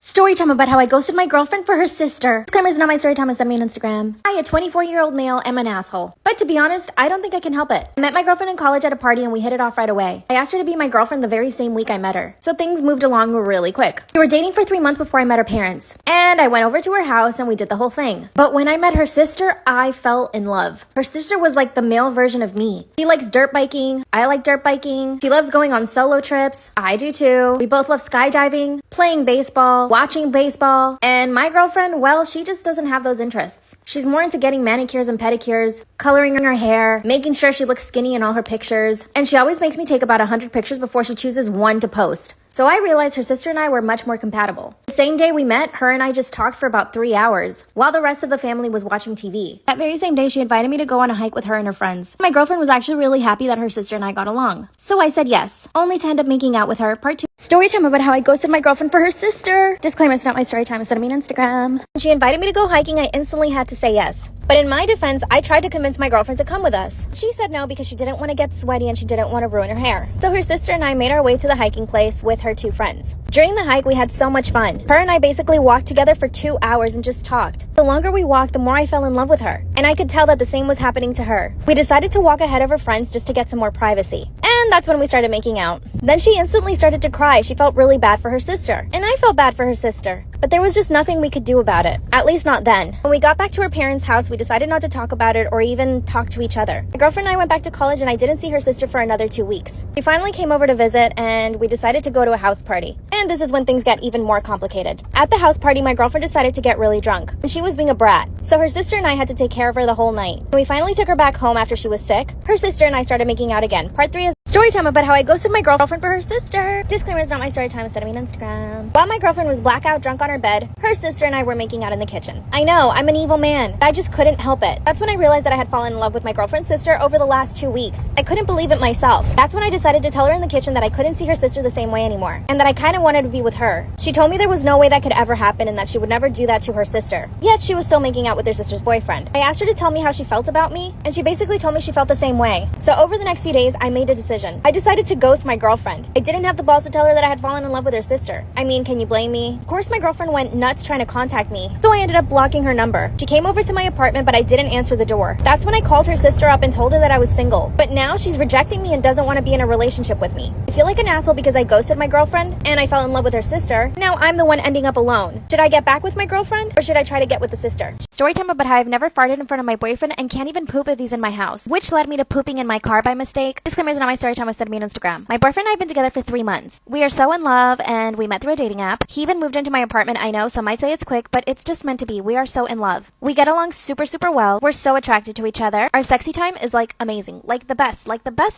Story time about how I ghosted my girlfriend for her sister. Disclaimer is not my story time, and send me on Instagram. I, a 24-year-old male, am an asshole. But to be honest, I don't think I can help it. I met my girlfriend in college at a party and we hit it off right away. I asked her to be my girlfriend the very same week I met her. So things moved along really quick. We were dating for 3 months before I met her parents. And I went over to her house and we did the whole thing. But when I met her sister, I fell in love. Her sister was like the male version of me. She likes dirt biking. I like dirt biking. She loves going on solo trips. I do too. We both love skydiving, playing baseball, watching baseball. And my girlfriend, well, she just doesn't have those interests. She's more into getting manicures and pedicures, coloring her hair, making sure she looks skinny in all her pictures. And she always makes me take about 100 pictures before she chooses one to post. So I realized her sister and I were much more compatible. The same day we met, her and I just talked for about 3 hours, while the rest of the family was watching TV. That very same day, she invited me to go on a hike with her and her friends. My girlfriend was actually really happy that her sister and I got along. So I said yes, only to end up making out with her. Part 2. Story time about how I ghosted my girlfriend for her sister. Disclaimer, it's not my story time, it's me on Instagram. When she invited me to go hiking, I instantly had to say yes. But in my defense, I tried to convince my girlfriend to come with us. She said no because she didn't want to get sweaty and she didn't want to ruin her hair. So her sister and I made our way to the hiking place with her 2 friends. During the hike, we had so much fun. Her and I basically walked together for 2 hours and just talked. The longer we walked, the more I fell in love with her. And I could tell that the same was happening to her. We decided to walk ahead of her friends just to get some more privacy. And that's when we started making out. Then she instantly started to cry. She felt really bad for her sister. And I felt bad for her sister. But there was just nothing we could do about it. At least not then. When we got back to her parents' house, we decided not to talk about it or even talk to each other. My girlfriend and I went back to college and I didn't see her sister for another 2 weeks. She finally came over to visit and we decided to go to a house party. And this is when things get even more complicated. At the house party, my girlfriend decided to get really drunk. And she was being a brat. So her sister and I had to take care of her the whole night. When we finally took her back home after she was sick, her sister and I started making out again. Part 3 is story time about how I ghosted my girlfriend for her sister. Disclaimer, it's not my story time, it's me on Instagram. While my girlfriend was blackout drunk on her bed, her sister and I were making out in the kitchen. I know, I'm an evil man, but I just couldn't help it. That's when I realized that I had fallen in love with my girlfriend's sister over the last 2 weeks. I couldn't believe it myself. That's when I decided to tell her in the kitchen that I couldn't see her sister the same way anymore, and that I kind of wanted to be with her. She told me there was no way that could ever happen and that she would never do that to her sister. Yet she was still making out with her sister's boyfriend. I asked her to tell me how she felt about me, and she basically told me she felt the same way. So over the next few days, I made a decision. I decided to ghost my girlfriend. I didn't have the balls to tell her that I had fallen in love with her sister. I mean, can you blame me? Of course, my girlfriend went nuts trying to contact me, so I ended up blocking her number. She came over to my apartment, but I didn't answer the door. That's when I called her sister up and told her that I was single. But now she's rejecting me and doesn't want to be in a relationship with me. I feel like an asshole because I ghosted my girlfriend and I fell in love with her sister. Now I'm the one ending up alone. Should I get back with my girlfriend or should I try to get with the sister? Story time about how I've never farted in front of my boyfriend and can't even poop if he's in my house, which led me to pooping in my car by mistake. Disclaimer is not my story time, me on Instagram. My boyfriend and I have been together for 3 months. We are so in love and we met through a dating app. He even moved into my apartment. I know some might say it's quick, but it's just meant to be. We are so in love. We get along super well. We're so attracted to each other. Our sexy time is like amazing, like the best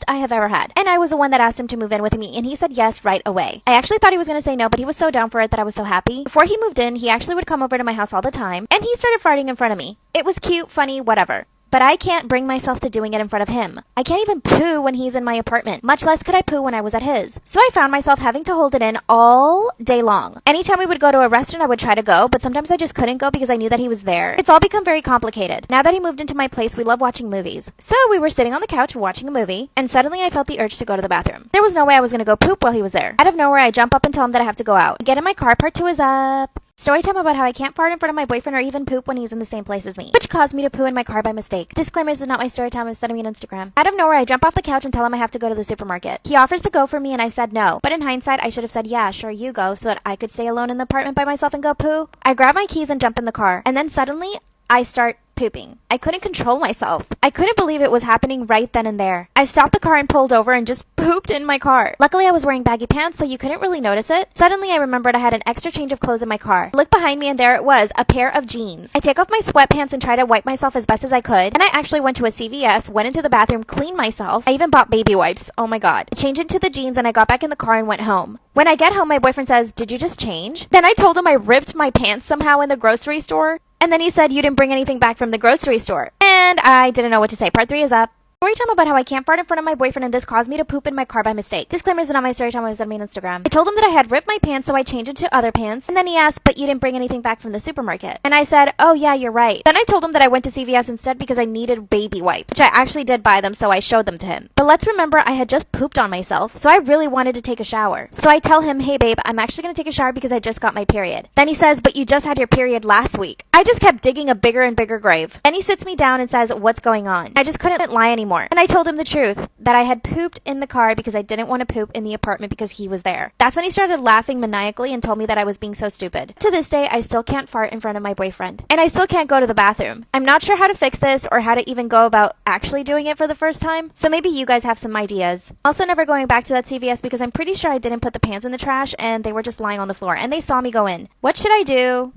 I have ever had. And I was the one that asked him to move in with me and he said yes right away. I actually thought he was going to say no, but he was so down for it that I was so happy. Before he moved in, he actually would come over to my house all the time and he started farting in front of me. It was cute, funny, whatever. But I can't bring myself to doing it in front of him. I can't even poo when he's in my apartment, much less could I poo when I was at his. So I found myself having to hold it in all day long. Anytime we would go to a restaurant, I would try to go, but sometimes I just couldn't go because I knew that he was there. It's all become very complicated. Now that he moved into my place, we love watching movies. So we were sitting on the couch watching a movie, and suddenly I felt the urge to go to the bathroom. There was no way I was gonna go poop while he was there. Out of nowhere, I jump up and tell him that I have to go out. I get in my car, part 2 is up. Story time about how I can't fart in front of my boyfriend or even poop when he's in the same place as me, which caused me to poo in my car by mistake. Disclaimer, this is not my story time, me on Instagram. Out of nowhere, I jump off the couch and tell him I have to go to the supermarket. He offers to go for me and I said no, but in hindsight, I should have said yeah, sure, you go, so that I could stay alone in the apartment by myself and go poo. I grab my keys and jump in the car, and then suddenly, I start pooping. I couldn't control myself. I couldn't believe it was happening right then and there. I stopped the car and pulled over and just pooped in my car. Luckily, I was wearing baggy pants, so you couldn't really notice it. Suddenly, I remembered I had an extra change of clothes in my car. I looked behind me and there it was, a pair of jeans. I take off my sweatpants and try to wipe myself as best as I could. And I actually went to a CVS, went into the bathroom, cleaned myself. I even bought baby wipes. Oh my god. I changed into the jeans and I got back in the car and went home. When I get home, my boyfriend says, "Did you just change?" Then I told him I ripped my pants somehow in the grocery store. And then he said, "You didn't bring anything back from the grocery store." And I didn't know what to say. Part 3 is up. Story time about how I can't fart in front of my boyfriend and this caused me to poop in my car by mistake. Disclaimer isn't on my story time, it was on me on Instagram. I told him that I had ripped my pants, so I changed into other pants. And then he asked, but you didn't bring anything back from the supermarket. And I said, oh yeah, you're right. Then I told him that I went to CVS instead because I needed baby wipes, which I actually did buy them, so I showed them to him. But let's remember I had just pooped on myself, so I really wanted to take a shower. So I tell him, hey babe, I'm actually gonna take a shower because I just got my period. Then he says, but you just had your period last week. I just kept digging a bigger and bigger grave. Then he sits me down and says, what's going on? I just couldn't lie anymore. And I told him the truth, that I had pooped in the car because I didn't want to poop in the apartment because he was there. That's when he started laughing maniacally and told me that I was being so stupid. To this day, I still can't fart in front of my boyfriend. And I still can't go to the bathroom. I'm not sure how to fix this or how to even go about actually doing it for the first time, so maybe you guys have some ideas. Also, never going back to that CVS because I'm pretty sure I didn't put the pants in the trash and they were just lying on the floor and they saw me go in. What should I do?